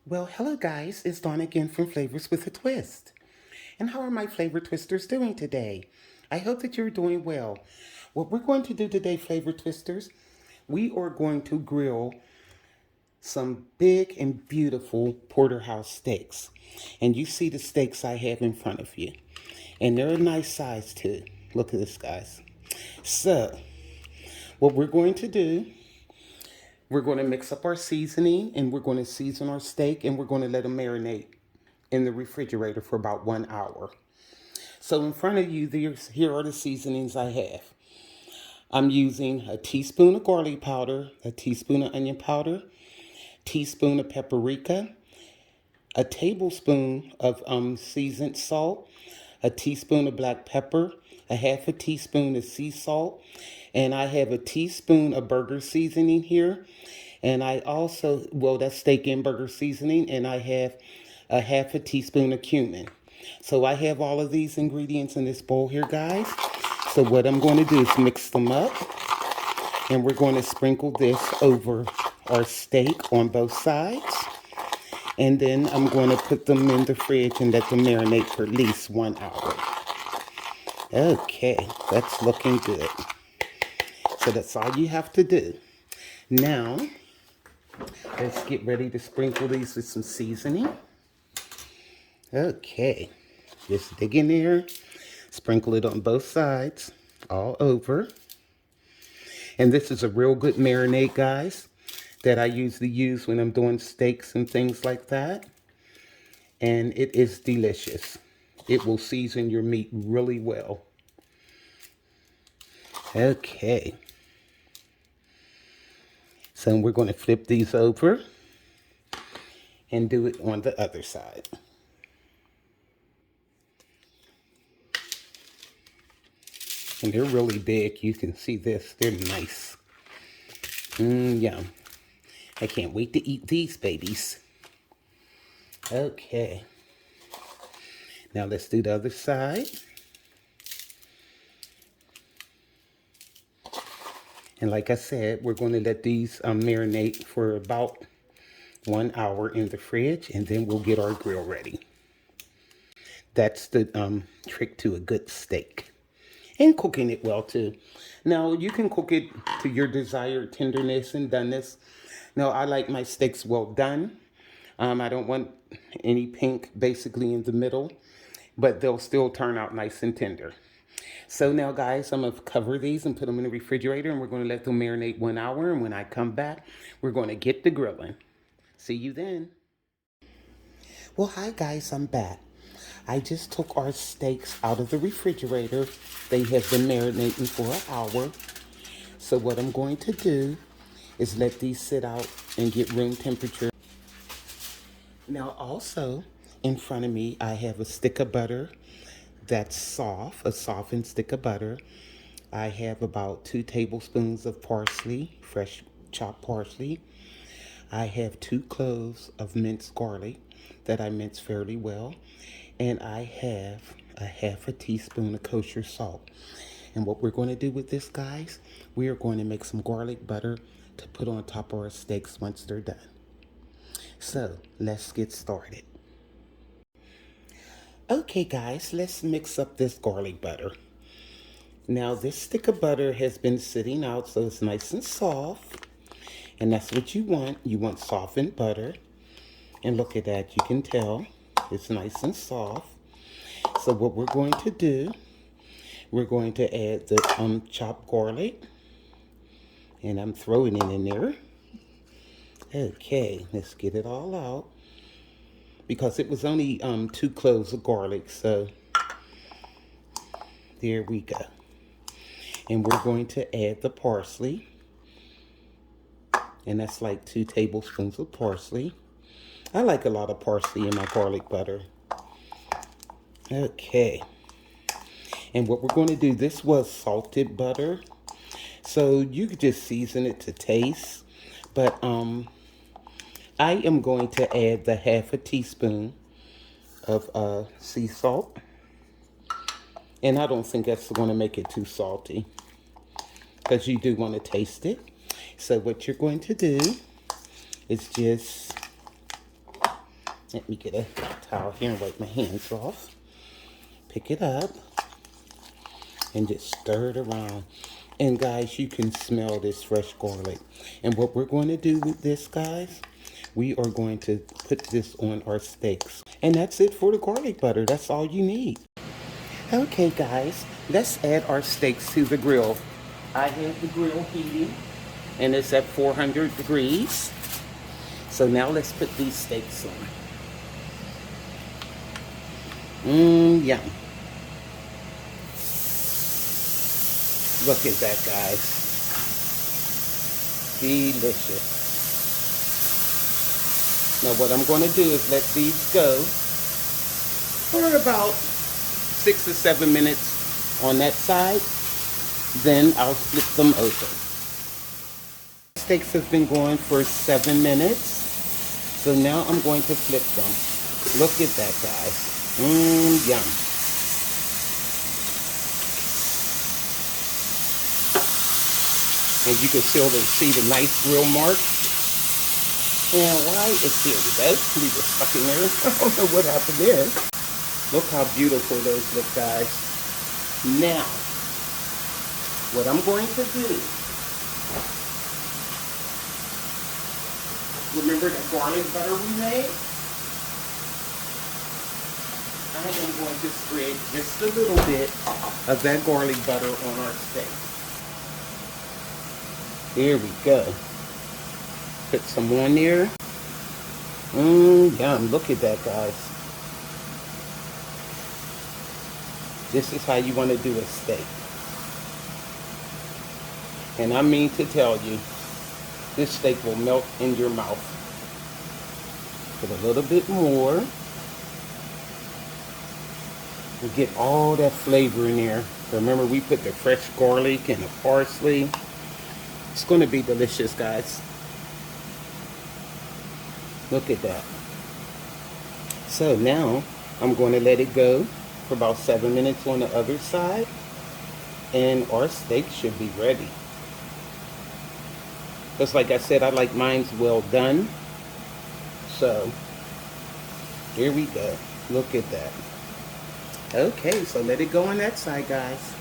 Well, hello guys, it's Dawn again from Flavors with a Twist. And how are my flavor twisters doing today? I hope that you're doing well. What we're going to do today, flavor twisters, we are going to grill some big and beautiful porterhouse steaks. And you see the steaks I have in front of you. And they're a nice size too. Look at this, guys. So, what we're going to do, we're going to mix up our seasoning and we're going to season our steak and we're going to let them marinate in the refrigerator for about 1 hour. So in front of you, here are the seasonings I have. I'm using a teaspoon of garlic powder, a teaspoon of onion powder, teaspoon of paprika, a tablespoon of seasoned salt, a teaspoon of black pepper, a half a teaspoon of sea salt, and I have a teaspoon of burger seasoning here. And I also, well, that's steak and burger seasoning, and I have a half a teaspoon of cumin. So I have all of these ingredients in this bowl here, guys. So what I'm going to do is mix them up, and we're going to sprinkle this over our steak on both sides. And then I'm going to put them in the fridge and let them marinate for at least 1 hour. Okay, that's looking good. So that's all you have to do. Now, let's get ready to sprinkle these with some seasoning. Okay, just dig in there, sprinkle it on both sides, all over. And this is a real good marinade, guys, that I usually use when I'm doing steaks and things like that. And it is delicious. It will season your meat really well. Okay. So we're going to flip these over and do it on the other side. And they're really big. You can see this. They're nice. Yum. I can't wait to eat these babies. Okay. Now let's do the other side. And like I said, we're going to let these marinate for about 1 hour in the fridge, and then we'll get our grill ready. That's the trick to a good steak. And cooking it well too. Now you can cook it to your desired tenderness and doneness. Now I like my steaks well done. I don't want any pink basically in the middle, but they'll still turn out nice and tender. So now guys, I'm going to cover these and put them in the refrigerator, and we're going to let them marinate 1 hour. And when I come back, we're going to get the grilling. See you then. Well, hi guys, I'm back. I just took our steaks out of the refrigerator. They have been marinating for an hour. So what I'm going to do is let these sit out and get room temperature. Now also, in front of me, I have a stick of butter that's soft, a softened stick of butter. I have about 2 tablespoons of parsley, fresh chopped parsley. I have 2 cloves of minced garlic that I mince fairly well. And I have a half a teaspoon of kosher salt. And what we're going to do with this, guys, we are going to make some garlic butter to put on top of our steaks once they're done. So let's get started. Okay, guys, let's mix up this garlic butter. Now, this stick of butter has been sitting out, so it's nice and soft. And that's what you want. You want softened butter. And look at that. You can tell it's nice and soft. So what we're going to do, we're going to add the chopped garlic. And I'm throwing it in there. Okay, let's get it all out. Because it was only 2 cloves of garlic, so there we go. And we're going to add the parsley. And that's like 2 tablespoons of parsley. I like a lot of parsley in my garlic butter. Okay. And what we're going to do, this was salted butter. So you could just season it to taste. But I am going to add the half a teaspoon of sea salt. And I don't think that's going to make it too salty, because you do want to taste it. So what you're going to do is just Let me get a towel here and wipe my hands off. Pick it up and just stir it around. And guys, you can smell this fresh garlic. And what we're going to do with this, guys, we are going to put this on our steaks. And that's it for the garlic butter. That's all you need. Okay, guys, let's add our steaks to the grill. I have the grill heating, and it's at 400 degrees. So now let's put these steaks on. Yum. Look at that, guys. Delicious. Now what I'm going to do is let these go for about 6 or 7 minutes on that side. Then I'll flip them over. Steaks have been going for 7 minutes. So now I'm going to flip them. Look at that, guys. Yum. And you can still see the nice grill marks. And why it's here we go. We were stuck in there. I don't know what happened there. Look how beautiful those look, guys. Now, what I'm going to do, remember the garlic butter we made? I am going to spread just a little bit of that garlic butter on our steak. There we go. Put some on there. Yum. Look at that, guys. This is how you want to do a steak. And I mean to tell you, this steak will melt in your mouth. Put a little bit more. And get all that flavor in there. Remember, we put the fresh garlic and the parsley. It's going to be delicious, guys. Look at that. So now I'm going to let it go for about 7 minutes on the other side. And our steak should be ready. Just like I said, I like mine's well done. So here we go. Look at that. Okay, so let it go on that side, guys.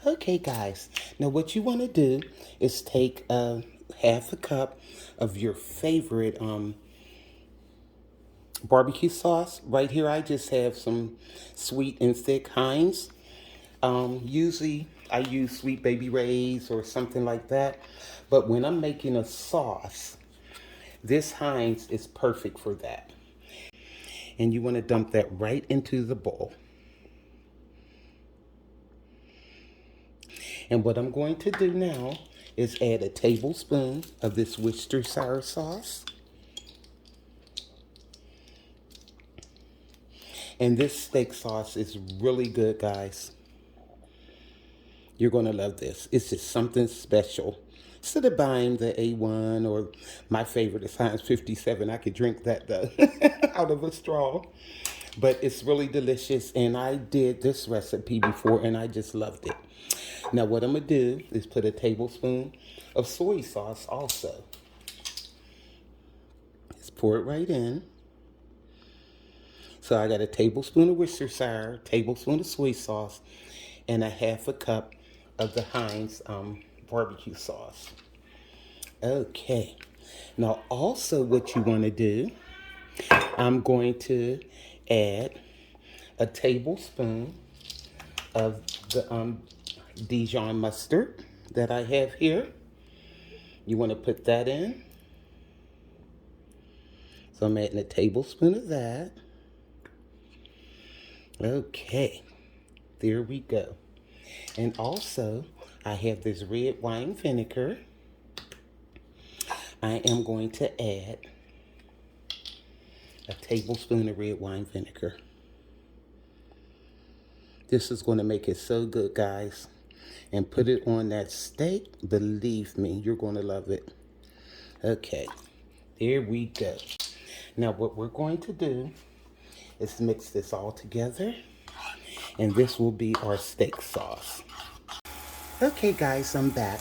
Okay, guys. Now what you want to do is take half a cup of your favorite barbecue sauce. Right here, I just have some sweet and thick Heinz. Usually, I use Sweet Baby Ray's or something like that. But when I'm making a sauce, this Heinz is perfect for that. And you want to dump that right into the bowl. And what I'm going to do now is add a tablespoon of this Worcestershire sauce. And this steak sauce is really good, guys. You're going to love this. It's just something special. Instead of buying the A1 or my favorite is Heinz 57, I could drink that though out of a straw. But it's really delicious, and I did this recipe before and I just loved it. Now what I'm going to do is put a tablespoon of soy sauce also. Just pour it right in. So I got a tablespoon of Worcestershire, tablespoon of soy sauce, and a half a cup of the Heinz barbecue sauce. Okay. Now also what you want to do, I'm going to add a tablespoon of the Dijon mustard that I have here. You want to put that in. So I'm adding a tablespoon of that. Okay, there we go. And also, I have this red wine vinegar. I am going to add a tablespoon of red wine vinegar. This is going to make it so good, guys. And put it on that steak. Believe me, you're going to love it. Okay, there we go. Now what we're going to do is mix this all together. And this will be our steak sauce. Okay, guys, I'm back.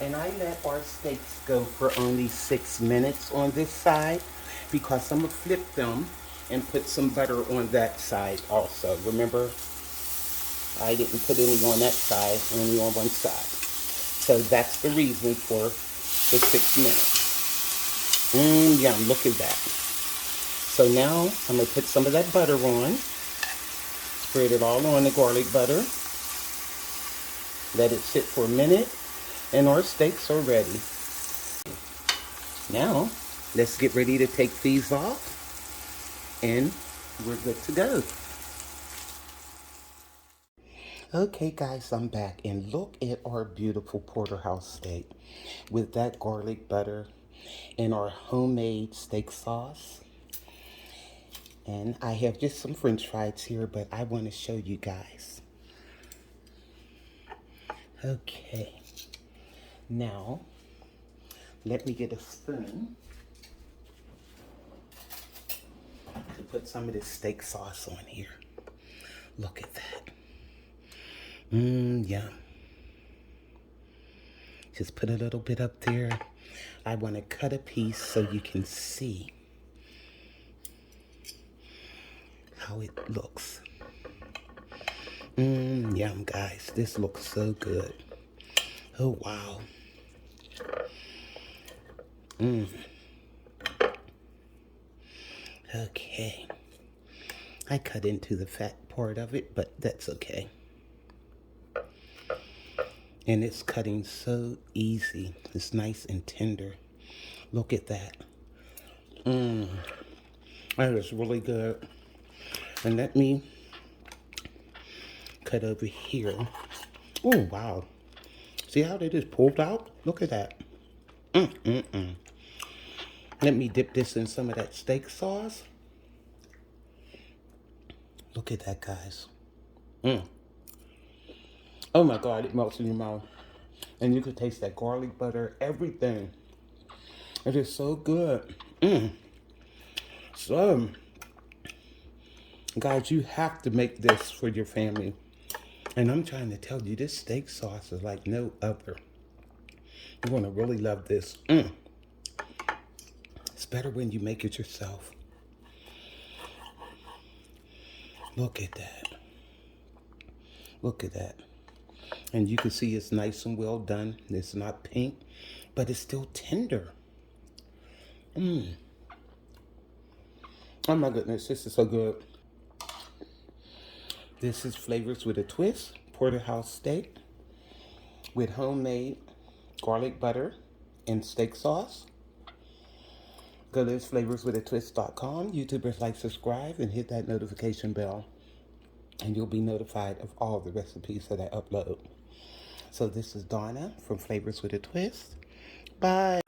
And I let our steaks go for only 6 minutes on this side because I'm going to flip them and put some butter on that side also. Remember, I didn't put any on that side, only on one side. So that's the reason for the 6 minutes. Yum, look at that. So now I'm going to put some of that butter on. Spread it all on the garlic butter. Let it sit for a minute. And our steaks are ready. Now, let's get ready to take these off. And we're good to go. Okay guys, I'm back. And look at our beautiful porterhouse steak with that garlic butter and our homemade steak sauce. And I have just some french fries here, but I want to show you guys. Okay. Now, let me get a spoon to put some of this steak sauce on here. Look at that. Yum. Just put a little bit up there. I want to cut a piece so you can see how it looks. Yum, guys. This looks so good. Oh, wow. Okay. I cut into the fat part of it, but that's okay. And it's cutting so easy. It's nice and tender. Look at that. That is really good. And let me cut over here. Oh, wow. See how they just pulled out? Look at that. Let me dip this in some of that steak sauce. Look at that, guys. Oh my God, it melts in your mouth. And you can taste that garlic butter, everything. It is so good. So, guys, you have to make this for your family. And I'm trying to tell you, this steak sauce is like no other. You're going to really love this. It's better when you make it yourself. Look at that. Look at that. And you can see it's nice and well done. It's not pink, but it's still tender. Oh my goodness, this is so good. This is Flavors with a Twist, porterhouse steak with homemade garlic butter and steak sauce. Go to flavorswithatwist.com. YouTubers like, subscribe, and hit that notification bell. And you'll be notified of all the recipes that I upload. So this is Donna from Flavors with a Twist. Bye.